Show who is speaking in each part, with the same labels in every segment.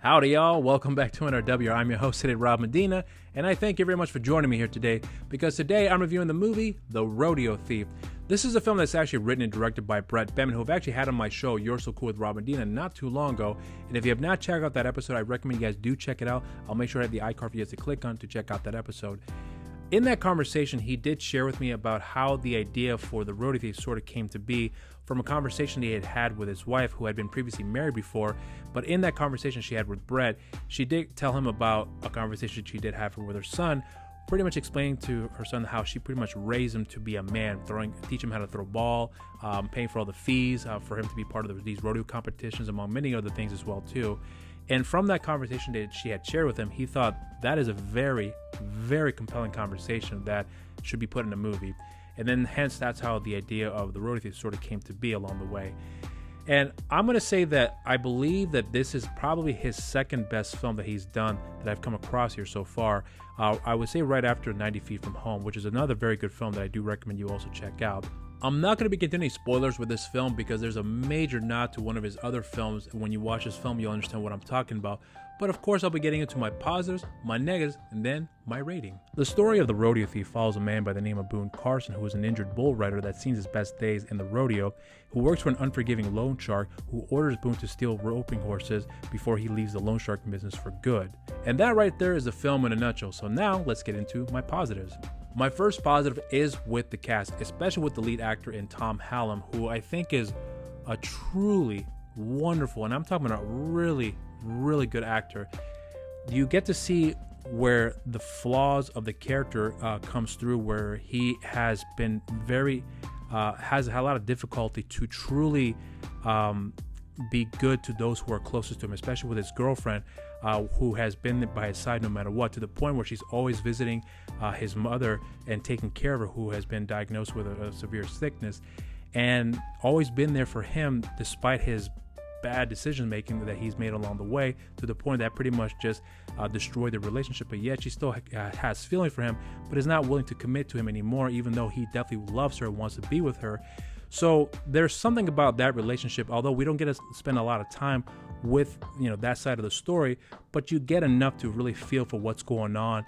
Speaker 1: Howdy, y'all. Welcome back to NRW. I'm your host today, Rob Medina, and I thank you very much for joining me here today because today I'm reviewing the movie, The Rodeo Thief. This is a film that's actually written and directed by Brett Bettman, who I've actually had on my show, You're So Cool with Rob Medina, not too long ago. And if you have not checked out that episode, I recommend you guys do check it out. I'll make sure I have the iCard for you guys to click on to check out that episode. In that conversation, he did share with me about how the idea for The Rodeo Thief sort of came to be from a conversation he had had with his wife, who had been previously married before. But in that conversation she had with Brett, she did tell him about a conversation she did have with her son, pretty much explaining to her son how she pretty much raised him to be a man, teach him how to throw a ball, paying for all the fees for him to be part of these rodeo competitions, among many other things as well too. And from that conversation that she had shared with him, he thought that is a very, very compelling conversation that should be put in a movie. And then hence that's how the idea of The Rodeo Thief sort of came to be along the way. And I'm going to say that I believe that this is probably his second best film that he's done that I've come across here so far. I would say right after 90 Feet from Home, which is another very good film that I do recommend you also check out. I'm not going to be continuing spoilers with this film because there's a major nod to one of his other films. And when you watch this film, you'll understand what I'm talking about. But of course, I'll be getting into my positives, my negatives, and then my rating. The story of The Rodeo Thief follows a man by the name of Boone Carson, who is an injured bull rider that's seen his best days in the rodeo, who works for an unforgiving loan shark who orders Boone to steal roping horses before he leaves the loan shark business for good. And that right there is the film in a nutshell. So now let's get into my positives. My first positive is with the cast, especially with the lead actor in Tom Hallam, who I think is a truly wonderful, and I'm talking about a really, really good actor. You get to see where the flaws of the character comes through, where he has been has had a lot of difficulty to truly be good to those who are closest to him, especially with his girlfriend, who has been by his side no matter what, to the point where she's always visiting his mother and taking care of her, who has been diagnosed with a severe sickness, and always been there for him despite his bad decision making that he's made along the way, to the point that pretty much just destroyed the relationship. But yet she still has feeling for him, but is not willing to commit to him anymore, even though he definitely loves her and wants to be with her. So there's something about that relationship, although we don't get to spend a lot of time with that side of the story, but you get enough to really feel for what's going on,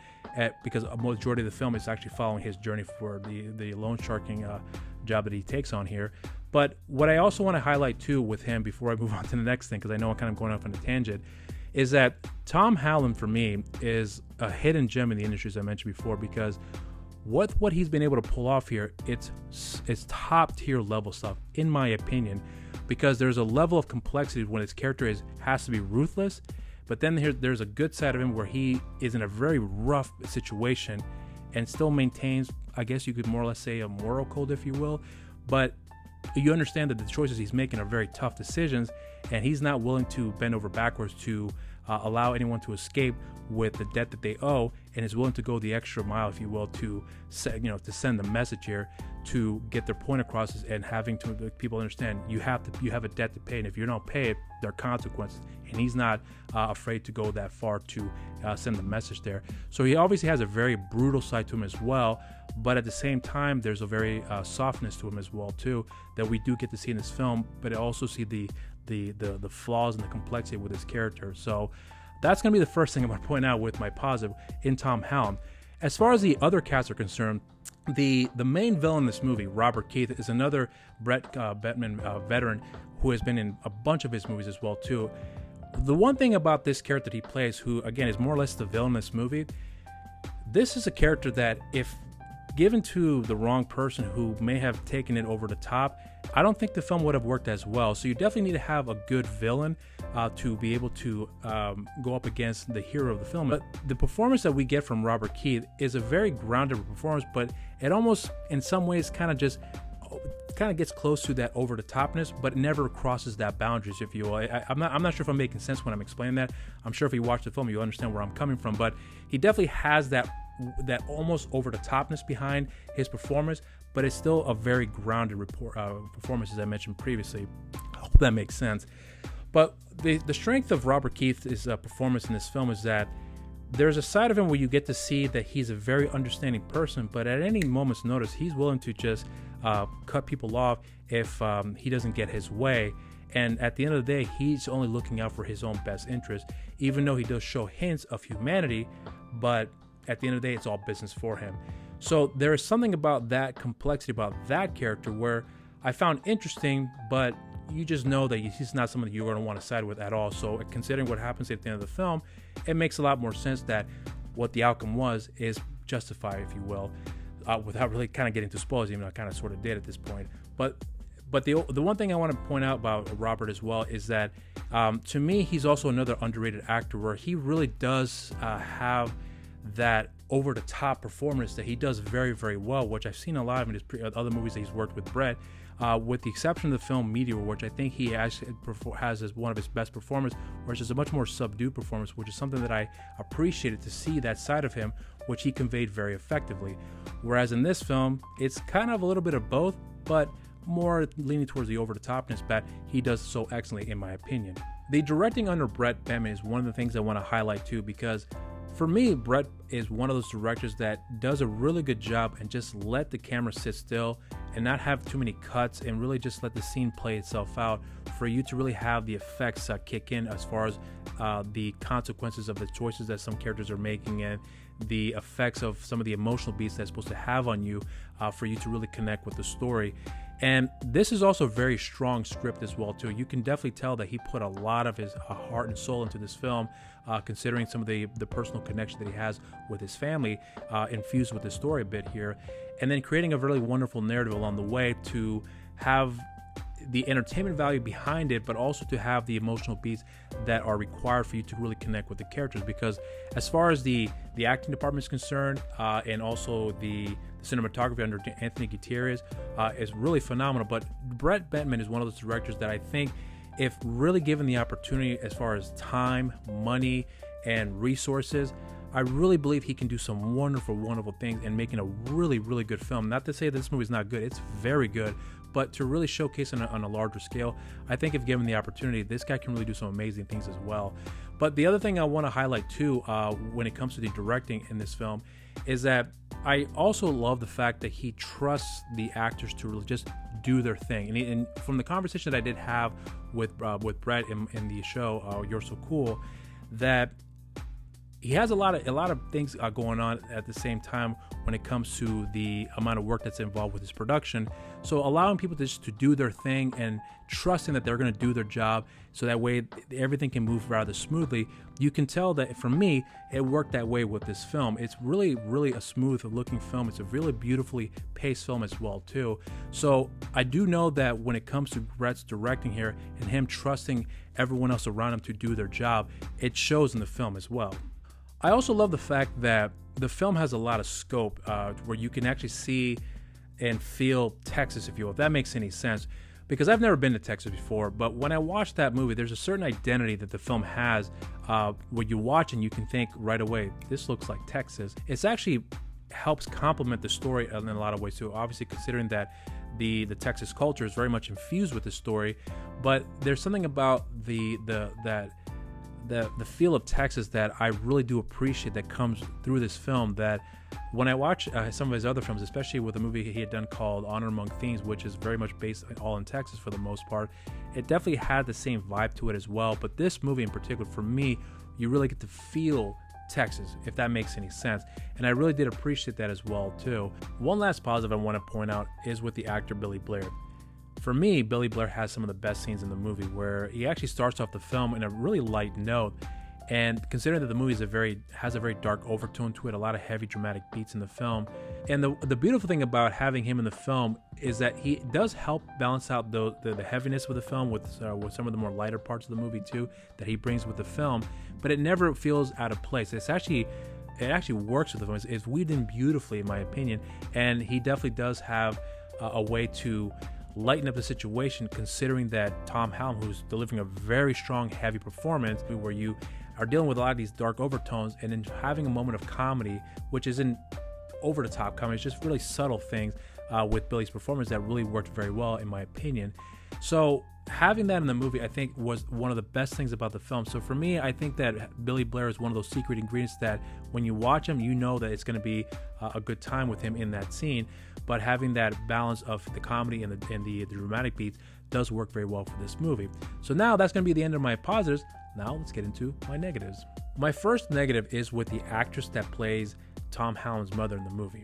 Speaker 1: because a majority of the film is actually following his journey for the loan sharking job that he takes on here. But what I also want to highlight too with him before I move on to the next thing, because I know I'm kind of going off on a tangent, is that Tom Hallam for me is a hidden gem in the industry, as I mentioned before, because what he's been able to pull off here, it's top tier level stuff in my opinion, because there's a level of complexity when his character has to be ruthless, but then there's a good side of him where he is in a very rough situation and still maintains, I guess you could more or less say, a moral code, if you will. But you understand that the choices he's making are very tough decisions, and he's not willing to bend over backwards to allow anyone to escape with the debt that they owe, and is willing to go the extra mile, if you will, to send the message here to get their point across, and having to people understand you have a debt to pay, and if you don't pay it, there are consequences. And he's not afraid to go that far to send the message there. So he obviously has a very brutal side to him as well, but at the same time there's a very softness to him as well too, that we do get to see in this film, but I also see the flaws and the complexity with his character. So that's going to be the first thing I'm going to point out with my positive in Tom Hallam. As far as the other cast are concerned, the main villain in this movie, Robert Keith, is another Brett Bettman veteran who has been in a bunch of his movies as well too. The one thing about this character that he plays, who again is more or less the villain in this movie, this is a character that if given to the wrong person who may have taken it over the top, I don't think the film would have worked as well. So you definitely need to have a good villain to be able to go up against the hero of the film. But the performance that we get from Robert Keith is a very grounded performance, but it almost in some ways kind of gets close to that over the topness, but never crosses that boundaries, if you will. I'm not sure if I'm making sense when I'm explaining that. I'm sure if you watch the film, you'll understand where I'm coming from, but he definitely has that almost over the topness behind his performance, but it's still a very grounded performance, as I mentioned previously. I hope that makes sense. But the strength of Robert Keith's performance in this film is that there's a side of him where you get to see that he's a very understanding person, but at any moment's notice, he's willing to just cut people off if he doesn't get his way. And at the end of the day, he's only looking out for his own best interest, even though he does show hints of humanity. But at the end of the day, it's all business for him. So there is something about that complexity about that character where I found interesting, but you just know that he's not someone that you're going to want to side with at all. So considering what happens at the end of the film, it makes a lot more sense that what the outcome was is justified, if you will, without really kind of getting to spoilers, even though I kind of sort of did at this point. But the one thing I want to point out about Robert as well is that to me, he's also another underrated actor where he really does have that over-the-top performance that he does very, very well, which I've seen a lot of in his other movies that he's worked with Brett, with the exception of the film Meteor, which I think he actually has as one of his best performances, which is a much more subdued performance, which is something that I appreciated to see that side of him, which he conveyed very effectively. Whereas in this film, it's kind of a little bit of both, but more leaning towards the over-the-topness, but he does so excellently in my opinion. The directing under Brett Bentman is one of the things I want to highlight too, because for me, Brett is one of those directors that does a really good job and just let the camera sit still and not have too many cuts and really just let the scene play itself out for you to really have the effects kick in as far as the consequences of the choices that some characters are making and the effects of some of the emotional beats that's supposed to have on you for you to really connect with the story. And this is also a very strong script as well too. You can definitely tell that he put a lot of his heart and soul into this film, considering some of the personal connection that he has with his family, infused with the story a bit here, and then creating a really wonderful narrative along the way to have the entertainment value behind it, but also to have the emotional beats that are required for you to really connect with the characters. Because as far as the acting department is concerned, and also the cinematography under Anthony Gutierrez is really phenomenal. But Brett Bentman is one of those directors that I think, if really given the opportunity as far as time, money, and resources, I really believe he can do some wonderful, wonderful things in making a really, really good film. Not to say that this movie is not good, it's very good, but to really showcase on a larger scale, I think if given the opportunity, this guy can really do some amazing things as well. But the other thing I want to highlight too, when it comes to the directing in this film, is that I also love the fact that he trusts the actors to really just do their thing. And from the conversation that I did have with Brett in the show, You're So Cool, that he has a lot of things going on at the same time when it comes to the amount of work that's involved with his production. So allowing people to do their thing and trusting that they're going to do their job, so that way everything can move rather smoothly. You can tell that for me, it worked that way with this film. It's really, really a smooth looking film. It's a really beautifully paced film as well too. So I do know that when it comes to Brett's directing here and him trusting everyone else around him to do their job, it shows in the film as well. I also love the fact that the film has a lot of scope where you can actually see and feel Texas, if you will, if that makes any sense. Because I've never been to Texas before, but when I watched that movie, there's a certain identity that the film has where you watch and you can think right away, this looks like Texas. It's actually helps complement the story in a lot of ways too, obviously considering that the Texas culture is very much infused with the story, but there's something about the feel of Texas that I really do appreciate that comes through this film, that when I watch some of his other films, especially with a movie he had done called Honor Among Thieves, which is very much based all in Texas for the most part, it definitely had the same vibe to it as well. But this movie in particular, for me, you really get to feel Texas, if that makes any sense. And I really did appreciate that as well too. One last positive I want to point out is with the actor Billy Blair. For me, Billy Blair has some of the best scenes in the movie where he actually starts off the film in a really light note. And considering that the movie has a very dark overtone to it, a lot of heavy dramatic beats in the film. And the beautiful thing about having him in the film is that he does help balance out the heaviness of the film with some of the more lighter parts of the movie too that he brings with the film. But it never feels out of place. It actually works with the film. It's weaved in beautifully, in my opinion. And he definitely does have a way to lighten up the situation, considering that Tom Hallam, who's delivering a very strong, heavy performance, where you are dealing with a lot of these dark overtones, and then having a moment of comedy, which isn't over the top comedy, it's just really subtle things with Billy's performance that really worked very well, in my opinion. So having that in the movie, I think, was one of the best things about the film. So for me, I think that Billy Blair is one of those secret ingredients that when you watch him, you know that it's going to be a good time with him in that scene. But having that balance of the comedy and the dramatic beats does work very well for this movie. So now that's going to be the end of my positives. Now let's get into my negatives. My first negative is with the actress that plays Tom Holland's mother in the movie.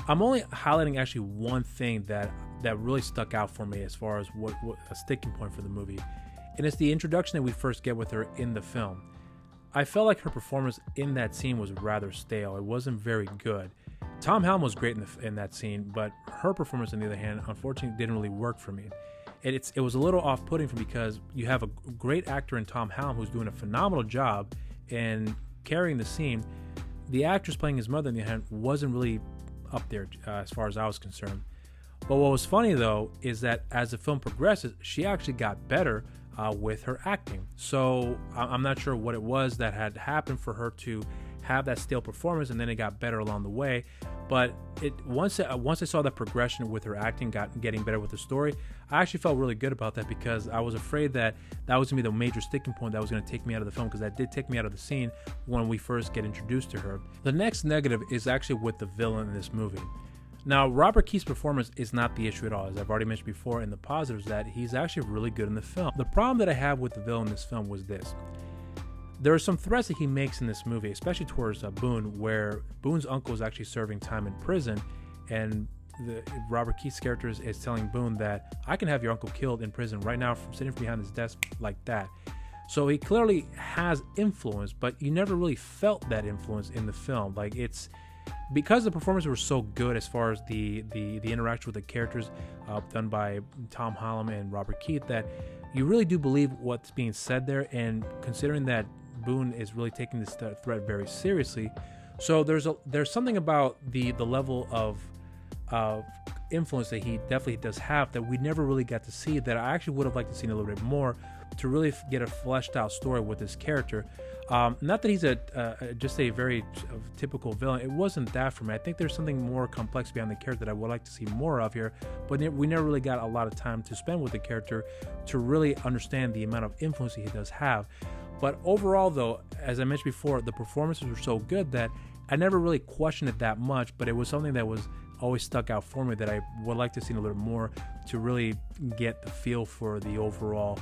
Speaker 1: I'm only highlighting actually one thing that really stuck out for me as far as what a sticking point for the movie, and it's the introduction that we first get with her in the film. I felt like her performance in that scene was rather stale. It wasn't very good. Tom Holland was great in that scene, but her performance, on the other hand, unfortunately didn't really work for me. It was a little off-putting for me because you have a great actor in Tom Holland who's doing a phenomenal job in carrying the scene. The actress playing his mother, on the other hand, wasn't really up there as far as I was concerned. But what was funny though is that as the film progresses, she actually got better with her acting. So I'm not sure what it was that had happened for her to have that stale performance, and then it got better along the way. But once I saw that progression with her acting getting better with the story, I actually felt really good about that, because I was afraid that was going to be the major sticking point that was going to take me out of the film, because that did take me out of the scene when we first get introduced to her. The next negative is actually with the villain in this movie. Now, Robert Keith's performance is not the issue at all. As I've already mentioned before in the positives, that he's actually really good in the film. The problem that I have with the villain in this film was this. There are some threats that he makes in this movie, especially towards Boone, where Boone's uncle is actually serving time in prison, and Robert Keith's character is telling Boone that I can have your uncle killed in prison right now from sitting behind his desk like that. So he clearly has influence, but you never really felt that influence in the film. Like, it's because the performances were so good as far as the interaction with the characters done by Tom Holland and Robert Keith, that you really do believe what's being said there. And considering that Boone is really taking this threat very seriously, so there's something about the level of influence that he definitely does have that we never really got to see, that I actually would have liked to see a little bit more to really get a fleshed out story with this character. Not that he's just a very typical villain. It wasn't that for me. I think there's something more complex behind the character that I would like to see more of here, but we never really got a lot of time to spend with the character to really understand the amount of influence he does have. But overall, though, as I mentioned before, the performances were so good that I never really questioned it that much, but it was something that was always stuck out for me that I would like to see a little bit more to really get the feel for the overall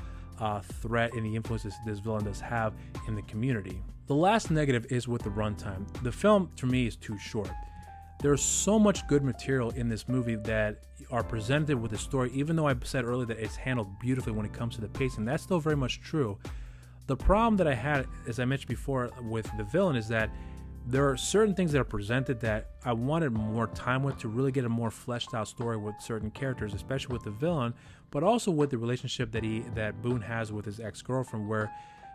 Speaker 1: threat and the influences this villain does have in the community. The last negative is with the runtime. The film, to me, is too short. There's so much good material in this movie that are presented with the story, even though I said earlier that it's handled beautifully when it comes to the pacing. That's still very much true. The problem that I had, as I mentioned before, with the villain is that there are certain things that are presented that I wanted more time with to really get a more fleshed out story with certain characters, especially with the villain, but also with the relationship that Boone has with his ex-girlfriend, where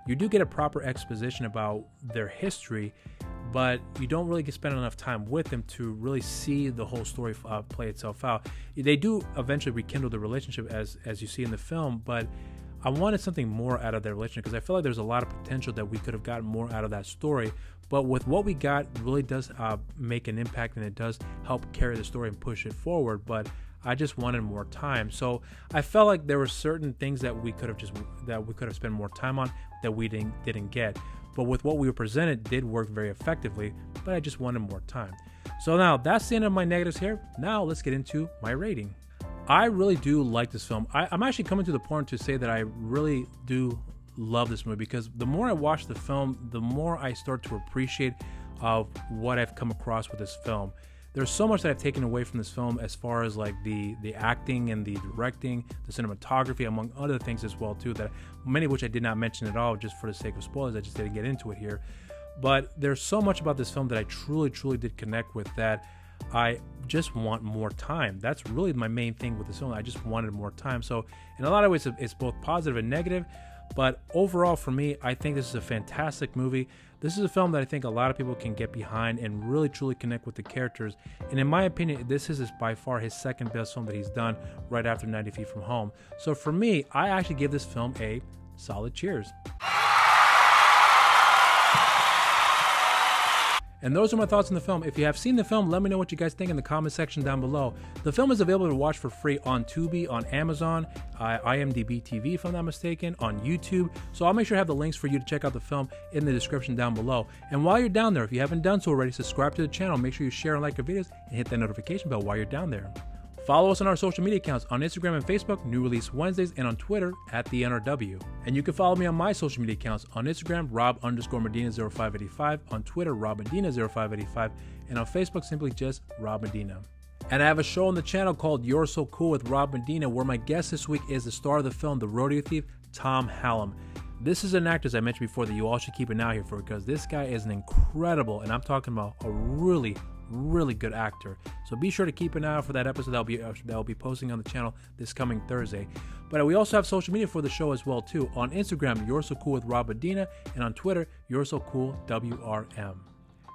Speaker 1: you do get a proper exposition about their history, but you don't really spend enough time with them to really see the whole story play itself out. They do eventually rekindle the relationship as you see in the film, but I wanted something more out of their relationship, because I feel like there's a lot of potential that we could have gotten more out of that story. But with what we got, really does make an impact, and it does help carry the story and push it forward. But I just wanted more time. So I felt like there were certain things that we could have spent more time on that we didn't get. But with what we were presented, did work very effectively. But I just wanted more time. So now that's the end of my negatives here. Now let's get into my rating. I really do like this film. I'm actually coming to the point to say that I really do love this movie, because the more I watch the film, the more I start to appreciate what I've come across with this film. There's so much that I've taken away from this film as far as like the acting and the directing, the cinematography, among other things as well too, that many of which I did not mention at all just for the sake of spoilers. I just didn't get into it here. But there's so much about this film that I truly did connect with, that I just want more time. That's really my main thing with this film. I just wanted more time. So in a lot of ways, it's both positive and negative. But overall, for me, I think this is a fantastic movie. This is a film that I think a lot of people can get behind and really truly connect with the characters. And in my opinion, this is by far his second best film that he's done, right after 90 Feet from Home. So for me, I actually give this film a solid cheers. And those are my thoughts on the film. If you have seen the film, let me know what you guys think in the comment section down below. The film is available to watch for free on Tubi, on Amazon, IMDb TV if I'm not mistaken, on YouTube. So I'll make sure I have the links for you to check out the film in the description down below. And while you're down there, if you haven't done so already, subscribe to the channel. Make sure you share and like our videos and hit that notification bell while you're down there. Follow us on our social media accounts on Instagram and Facebook, New Release Wednesdays, and on Twitter @TheNRW. And you can follow me on my social media accounts on Instagram, Rob_Medina0585, on Twitter, RobMedina0585, and on Facebook, simply just Rob Medina. And I have a show on the channel called You're So Cool with Rob Medina, where my guest this week is the star of the film The Rodeo Thief, Tom Hallam. This is an actor, as I mentioned before, that you all should keep an eye here for, because this guy is an incredible, and I'm talking about a really good actor. So be sure to keep an eye out for that episode that'll be posting on the channel this coming Thursday. But we also have social media for the show as well too. On Instagram, You're So Cool with Rob Medina, and on Twitter, You're So Cool WRM.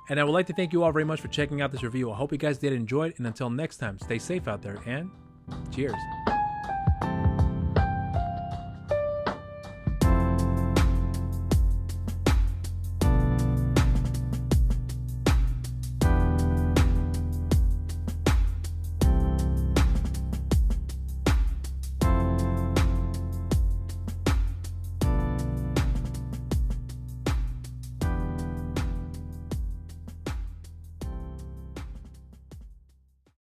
Speaker 1: And I would like to thank you all very much for checking out this review. I hope you guys did enjoy it, and until next time, stay safe out there and cheers.